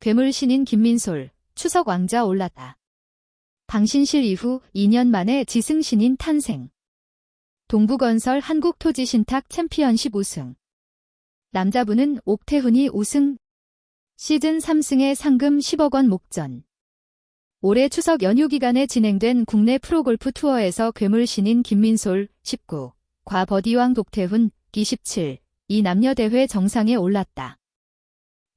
괴물 신인 김민솔, 추석 왕좌 올랐다. 방신실 이후 2년 만에 지승 신인 탄생. 동부건설 한국토지신탁 챔피언십 우승. 남자부는 옥태훈이 우승. 시즌 3승에 상금 10억 원 목전. 올해 추석 연휴 기간에 진행된 국내 프로골프 투어에서 괴물 신인 김민솔 19, 과 버디왕 옥태훈 27, 이 남녀 대회 정상에 올랐다.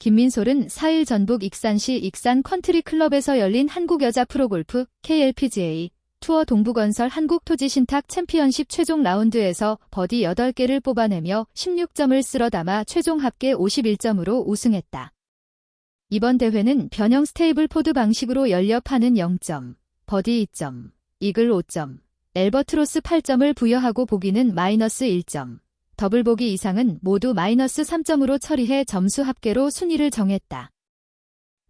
김민솔은 4일 전북 익산시 익산 컨트리클럽에서 열린 한국여자 프로골프 KLPGA 투어 동부건설 한국토지신탁 챔피언십 최종 라운드에서 버디 8개를 뽑아내며 16점을 쓸어 담아 최종 합계 51점으로 우승했다. 이번 대회는 변형 스테이블 포드 방식으로 열려 파는 0점, 버디 2점, 이글 5점, 엘버트로스 8점을 부여하고 보기는 마이너스 1점, 더블 보기 이상은 모두 마이너스 3점으로 처리해 점수 합계로 순위를 정했다.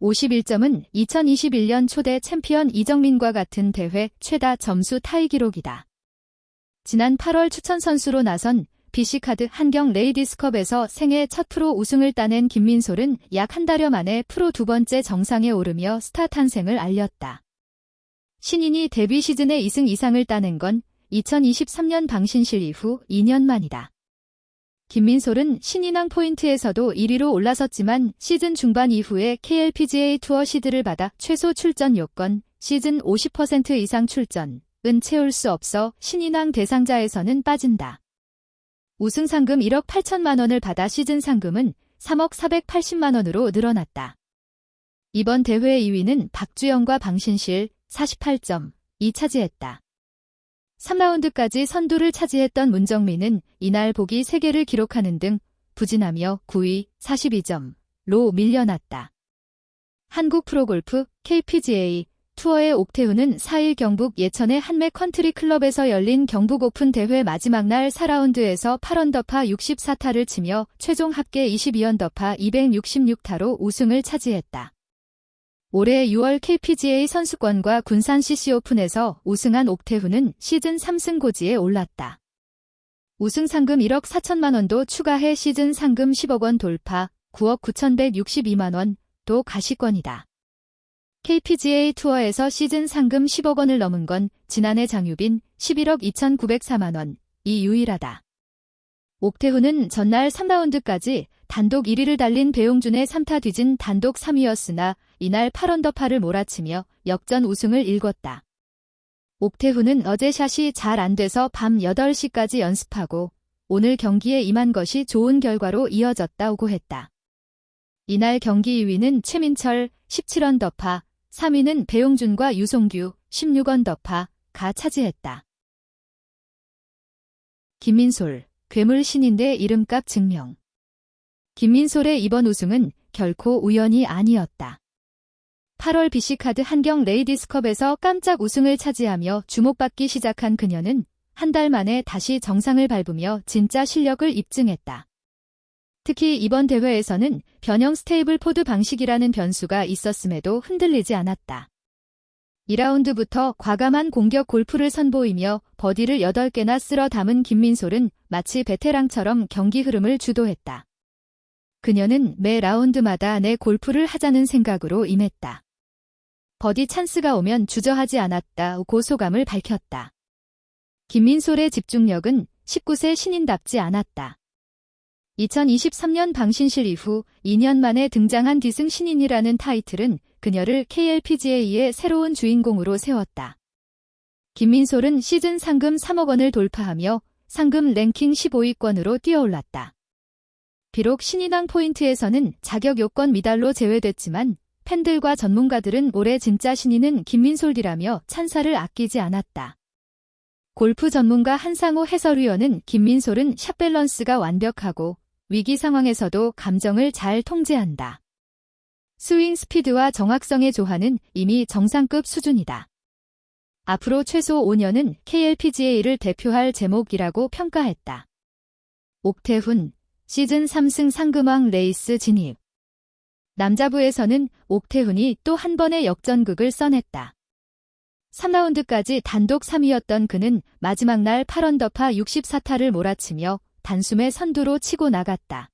51점은 2021년 초대 챔피언 이정민과 같은 대회 최다 점수 타이 기록이다. 지난 8월 추천 선수로 나선 BC카드 한경 레이디스컵에서 생애 첫 프로 우승을 따낸 김민솔은 약 한 달여 만에 프로 두 번째 정상에 오르며 스타 탄생을 알렸다. 신인이 데뷔 시즌에 2승 이상을 따낸 건 2023년 방신실 이후 2년 만이다. 김민솔은 신인왕 포인트에서도 1위로 올라섰지만 시즌 중반 이후에 KLPGA 투어 시드를 받아 최소 출전 요건, 시즌 50% 이상 출전은 채울 수 없어 신인왕 대상자에서는 빠진다. 우승 상금 1억 8천만 원을 받아 시즌 상금은 3억 480만 원으로 늘어났다. 이번 대회 2위는 박주영과 방신실 48.2 차지했다. 3라운드까지 선두를 차지했던 문정민은 이날 보기 3개를 기록하는 등 부진하며 9위 42점로 밀려났다. 한국 프로골프 KPGA 투어의 옥태훈은 4일 경북 예천의 한맥 컨트리 클럽에서 열린 경북 오픈 대회 마지막 날 4라운드에서 8언더파 64타를 치며 최종 합계 22언더파 266타로 우승을 차지했다. 올해 6월 KPGA 선수권과 군산 CC오픈에서 우승한 옥태훈은 시즌 3승 고지에 올랐다. 우승 상금 1억 4천만 원도 추가해 시즌 상금 10억 원 돌파, 9억 9,162만 원도 가시권이다. KPGA 투어에서 시즌 상금 10억 원을 넘은 건 지난해 장유빈 11억 2,904만 원이 유일하다. 옥태훈은 전날 3라운드까지 단독 1위를 달린 배용준의 3타 뒤진 단독 3위였으나 이날 8언더파를 몰아치며 역전 우승을 일궜다. 옥태훈은 어제 샷이 잘 안 돼서 밤 8시까지 연습하고 오늘 경기에 임한 것이 좋은 결과로 이어졌다고 했다. 이날 경기 2위는 최민철 17언더파, 3위는 배용준과 유송규 16언더파가 차지했다. 김민솔, 괴물 신인대 이름값 증명. 김민솔의 이번 우승은 결코 우연이 아니었다. 8월 BC카드 한경 레이디스컵에서 깜짝 우승을 차지하며 주목받기 시작한 그녀는 한 달 만에 다시 정상을 밟으며 진짜 실력을 입증했다. 특히 이번 대회에서는 변형 스테이블 포드 방식이라는 변수가 있었음에도 흔들리지 않았다. 2라운드부터 과감한 공격 골프를 선보이며 버디를 8개나 쓸어 담은 김민솔은 마치 베테랑처럼 경기 흐름을 주도했다. 그녀는 매 라운드마다 내 골프를 하자는 생각으로 임했다. 버디 찬스가 오면 주저하지 않았다고 소감을 밝혔다. 김민솔의 집중력은 19세 신인답지 않았다. 2023년 방신실 이후 2년 만에 등장한 디승 신인이라는 타이틀은 그녀를 KLPGA의 새로운 주인공으로 세웠다. 김민솔은 시즌 상금 3억 원을 돌파하며 상금 랭킹 15위권으로 뛰어올랐다. 비록 신인왕 포인트에서는 자격 요건 미달로 제외됐지만 팬들과 전문가들은 올해 진짜 신인은 김민솔이라며 찬사를 아끼지 않았다. 골프 전문가 한상호 해설위원은 김민솔은 샷 밸런스가 완벽하고 위기 상황에서도 감정을 잘 통제한다. 스윙 스피드와 정확성의 조화는 이미 정상급 수준이다. 앞으로 최소 5년은 KLPGA를 대표할 제목이라고 평가했다. 옥태훈, 시즌 3승 상금왕 레이스 진입. 남자부에서는 옥태훈이 또 한 번의 역전극을 써냈다. 3라운드까지 단독 3위였던 그는 마지막 날 8언더파 64타를 몰아치며 단숨에 선두로 치고 나갔다.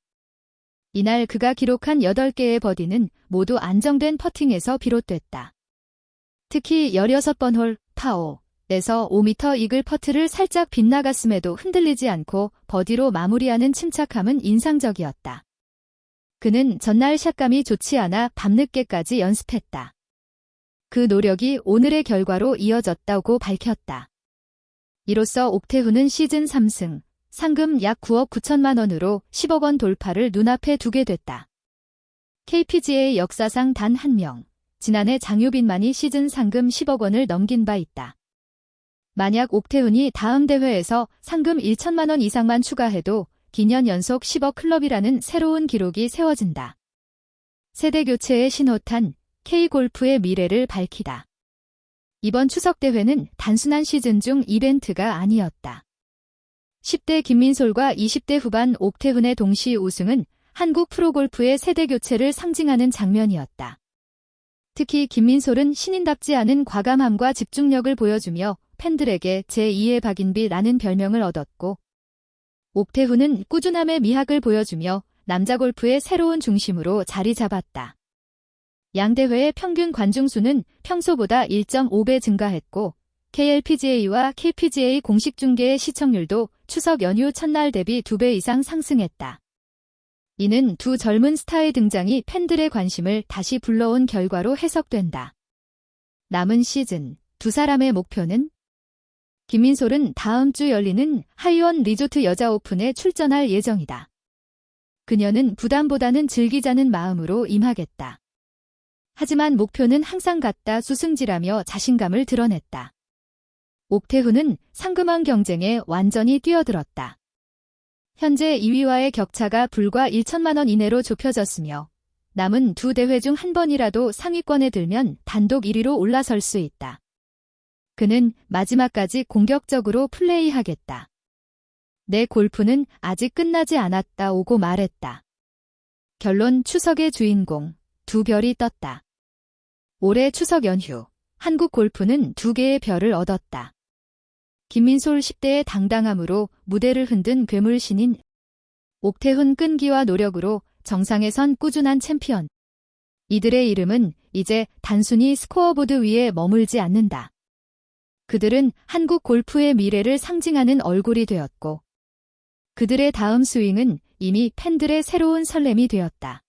이날 그가 기록한 8개의 버디는 모두 안정된 퍼팅에서 비롯됐다. 특히 16번 홀 파5에서 5m 이글 퍼트를 살짝 빗나갔음에도 흔들리지 않고 버디로 마무리하는 침착함은 인상적이었다. 그는 전날 샷감이 좋지 않아 밤늦게까지 연습했다. 그 노력이 오늘의 결과로 이어졌다고 밝혔다. 이로써 옥태훈은 시즌 3승, 상금 약 9억 9천만 원으로 10억 원 돌파를 눈앞에 두게 됐다. KPGA 역사상 단 한 명, 지난해 장유빈만이 시즌 상금 10억 원을 넘긴 바 있다. 만약 옥태훈이 다음 대회에서 상금 1천만 원 이상만 추가해도 기년 연속 10억 클럽이라는 새로운 기록이 세워진다. 세대 교체의 신호탄, K골프의 미래를 밝히다. 이번 추석 대회는 단순한 시즌 중 이벤트가 아니었다. 10대 김민솔과 20대 후반 옥태훈의 동시 우승은 한국 프로골프의 세대 교체를 상징하는 장면이었다. 특히 김민솔은 신인답지 않은 과감함과 집중력을 보여주며 팬들에게 제2의 박인비라는 별명을 얻었고, 옥태훈은 꾸준함의 미학을 보여주며 남자 골프의 새로운 중심으로 자리 잡았다. 양 대회의 평균 관중수는 평소보다 1.5배 증가했고, KLPGA와 KPGA 공식 중계의 시청률도 추석 연휴 첫날 대비 2배 이상 상승했다. 이는 두 젊은 스타의 등장이 팬들의 관심을 다시 불러온 결과로 해석된다. 남은 시즌, 두 사람의 목표는? 김민솔은 다음 주 열리는 하이원 리조트 여자 오픈에 출전할 예정이다. 그녀는 부담보다는 즐기자는 마음으로 임하겠다. 하지만 목표는 항상 같다 수승지라며 자신감을 드러냈다. 옥태훈은 상금왕 경쟁에 완전히 뛰어들었다. 현재 2위와의 격차가 불과 1천만 원 이내로 좁혀졌으며 남은 두 대회 중 한 번이라도 상위권에 들면 단독 1위로 올라설 수 있다. 그는 마지막까지 공격적으로 플레이하겠다. 내 골프는 아직 끝나지 않았다고 말했다. 결론 추석의 주인공, 두 별이 떴다. 올해 추석 연휴, 한국 골프는 2개의 별을 얻었다. 김민솔 10대의 당당함으로 무대를 흔든 괴물 신인, 옥태훈 끈기와 노력으로 정상에 선 꾸준한 챔피언. 이들의 이름은 이제 단순히 스코어보드 위에 머물지 않는다. 그들은 한국 골프의 미래를 상징하는 얼굴이 되었고, 그들의 다음 스윙은 이미 팬들의 새로운 설렘이 되었다.